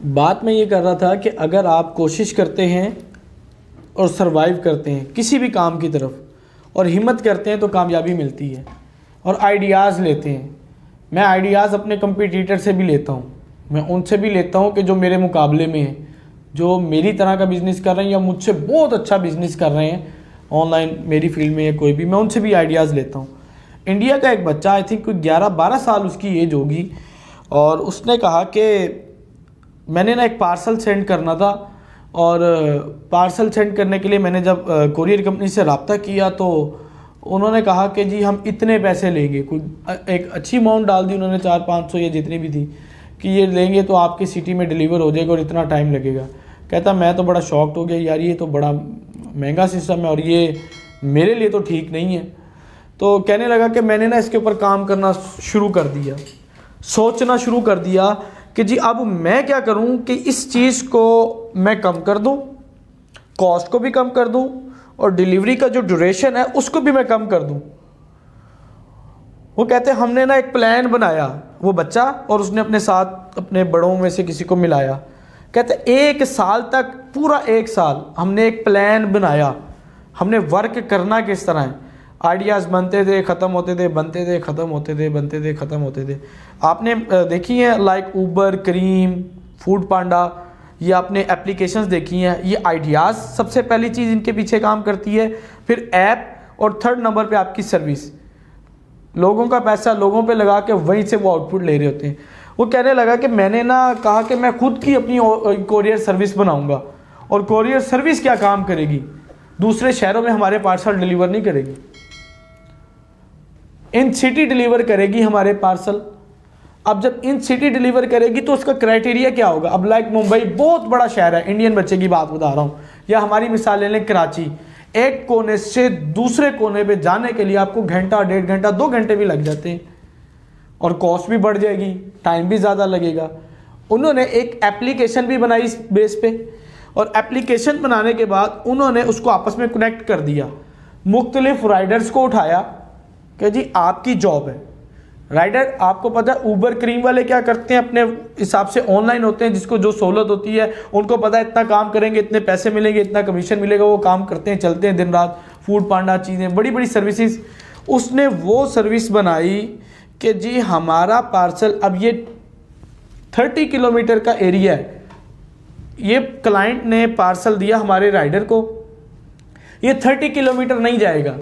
बात मैं ये कर रहा था कि अगर आप कोशिश करते हैं और सरवाइव करते हैं किसी भी काम की तरफ और हिम्मत करते हैं तो कामयाबी मिलती है। और आइडियाज़ लेते हैं, मैं आइडियाज़ अपने कंपटीटर से भी लेता हूँ, मैं उनसे भी लेता हूँ कि जो मेरे मुकाबले में हैं, जो मेरी तरह का बिज़नेस कर रहे हैं या मुझसे बहुत अच्छा बिज़नेस कर रहे हैं ऑनलाइन मेरी फील्ड में या कोई भी, मैं उनसे भी आइडियाज़ लेता हूँ। इंडिया का एक बच्चा, आई थिंक कोई 11-12 साल उसकी एज होगी, और उसने कहा कि मैंने ना एक पार्सल सेंड करना था, और पार्सल सेंड करने के लिए मैंने जब कोरियर कंपनी से रब्ता किया तो उन्होंने कहा कि जी हम इतने पैसे लेंगे, कोई एक अच्छी अमाउंट डाल दी उन्होंने, 400-500 या जितनी भी थी, कि ये लेंगे तो आपकी सिटी में डिलीवर हो जाएगा और इतना टाइम लगेगा। कहता मैं तो बड़ा शॉक्ड हो गया, यार ये तो बड़ा महंगा सिस्टम है और ये मेरे लिए तो ठीक नहीं है। तो कहने लगा कि मैंने ना इसके ऊपर काम करना शुरू कर दिया, सोचना शुरू कर दिया कि जी अब मैं क्या करूं कि इस चीज़ को मैं कम कर दूं, कॉस्ट को भी कम कर दूं और डिलीवरी का जो ड्यूरेशन है उसको भी मैं कम कर दूं। वो कहते हैं हमने ना एक प्लान बनाया, वो बच्चा, और उसने अपने साथ अपने बड़ों में से किसी को मिलाया। कहते 1 साल तक, पूरा 1 साल हमने एक प्लान बनाया, हमने वर्क करना किस तरह है। आइडियाज़ बनते थे, ख़त्म होते थे, बनते थे, ख़त्म होते थे, बनते थे, ख़त्म होते थे। आपने देखी है लाइक उबर, क्रीम, फूड पांडा, ये आपने एप्लीकेशंस देखी हैं। ये आइडियाज़ सबसे पहली चीज़ इनके पीछे काम करती है, फिर ऐप, और थर्ड नंबर पे आपकी सर्विस। लोगों का पैसा लोगों पे लगा के वहीं से वो आउटपुट ले रहे होते हैं। वो कहने लगा कि मैंने ना कहा कि मैं खुद की अपनी कोरियर सर्विस बनाऊँगा, और कोरियर सर्विस क्या काम करेगी, दूसरे शहरों में हमारे पार्सल डिलीवर नहीं करेगी, इन सिटी डिलीवर करेगी हमारे पार्सल। अब जब इन सिटी डिलीवर करेगी तो उसका क्राइटेरिया क्या होगा। अब लाइक मुंबई बहुत बड़ा शहर है, इंडियन बच्चे की बात बता रहा हूँ, या हमारी मिसाल ले लें कराची, एक कोने से दूसरे कोने पे जाने के लिए आपको घंटा, 1.5 घंटा, 2 घंटे भी लग जाते हैं, और कॉस्ट भी बढ़ जाएगी, टाइम भी ज़्यादा लगेगा। उन्होंने एक एप्लीकेशन भी बनाई इस बेस पे, और एप्लीकेशन बनाने के बाद उन्होंने उसको आपस में कनेक्ट कर दिया, मुख्तलिफ राइडर्स को उठाया कि जी आपकी जॉब है। राइडर, आपको पता है ऊबर क्रीम वाले क्या करते हैं, अपने हिसाब से ऑनलाइन होते हैं, जिसको जो सहूलत होती है उनको पता है इतना काम करेंगे इतने पैसे मिलेंगे, इतना कमीशन मिलेगा, वो काम करते हैं, चलते हैं दिन रात। फूड पांडा, चीज़ें, बड़ी बड़ी सर्विसेज। उसने वो सर्विस बनाई कि जी हमारा पार्सल, अब ये 30 किलोमीटर का एरिया है, ये क्लाइंट ने पार्सल दिया हमारे राइडर को, ये 30 किलोमीटर नहीं जाएगा,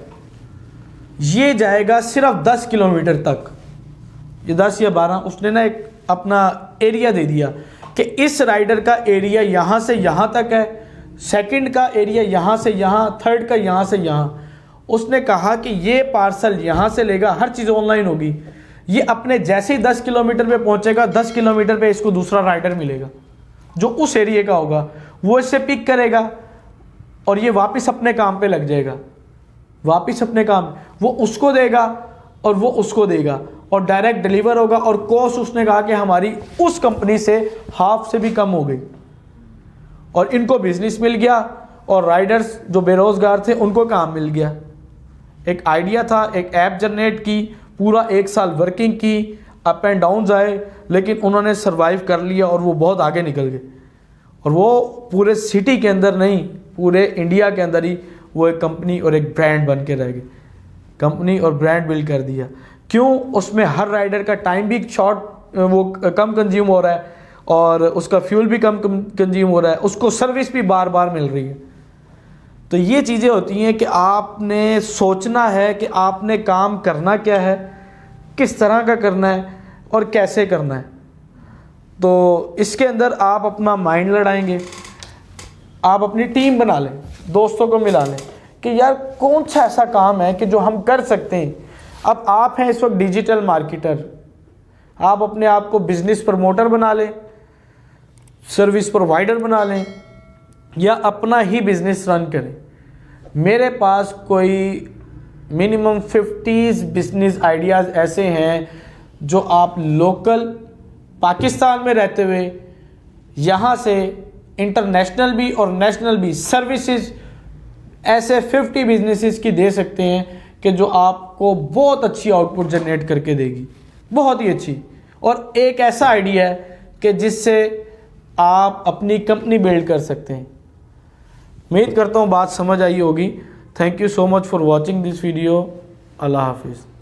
ये जाएगा सिर्फ 10 किलोमीटर तक, ये 10 या 12। उसने ना एक अपना एरिया दे दिया कि इस राइडर का एरिया यहाँ से यहाँ तक है, सेकंड का एरिया यहाँ से यहाँ, थर्ड का यहाँ से यहाँ। उसने कहा कि ये पार्सल यहाँ से लेगा, हर चीज़ ऑनलाइन होगी, ये अपने जैसे ही 10 किलोमीटर पे पहुँचेगा, 10 किलोमीटर पे इसको दूसरा राइडर मिलेगा जो उस एरिया का होगा, वो इससे पिक करेगा और ये वापस अपने काम पे लग जाएगा, वापस अपने काम, वो उसको देगा और वो उसको देगा, और डायरेक्ट डिलीवर होगा। और कॉस्ट उसने कहा कि हमारी उस कंपनी से हाफ से भी कम हो गई, और इनको बिजनेस मिल गया, और राइडर्स जो बेरोजगार थे उनको काम मिल गया। एक आइडिया था, एक ऐप जनरेट की, पूरा 1 साल वर्किंग की, अप एंड डाउन आए, लेकिन उन्होंने सरवाइव कर लिया और वो बहुत आगे निकल गए। और वो पूरे सिटी के अंदर नहीं, पूरे इंडिया के अंदर ही वो एक कंपनी और एक ब्रांड बन के रह गए। कंपनी और ब्रांड बिल्ड कर दिया। क्यों? उसमें हर राइडर का टाइम भी शॉर्ट, वो कम कंज्यूम हो रहा है, और उसका फ्यूल भी कम कंज्यूम हो रहा है, उसको सर्विस भी बार बार मिल रही है। तो ये चीज़ें होती हैं कि आपने सोचना है कि आपने काम करना क्या है, किस तरह का करना है और कैसे करना है। तो इसके अंदर आप अपना माइंड लड़ाएंगे, आप अपनी टीम बना लें, दोस्तों को मिला लें कि यार कौन सा ऐसा काम है कि जो हम कर सकते हैं। अब आप हैं इस वक्त डिजिटल मार्केटर, आप अपने आप को बिजनेस प्रमोटर बना लें, सर्विस प्रोवाइडर बना लें, या अपना ही बिजनेस रन करें। मेरे पास कोई मिनिमम 50 बिजनेस आइडियाज़ ऐसे हैं जो आप लोकल पाकिस्तान में रहते हुए यहाँ से इंटरनेशनल भी और नेशनल भी सर्विसेज ऐसे 50 बिजनेसेस की दे सकते हैं कि जो आपको बहुत अच्छी आउटपुट जनरेट करके देगी, बहुत ही अच्छी। और एक ऐसा आइडिया है कि जिससे आप अपनी कंपनी बिल्ड कर सकते हैं। उम्मीद करता हूँ बात समझ आई होगी। Thank you so much for watching this video. अल्लाह हाफिज़।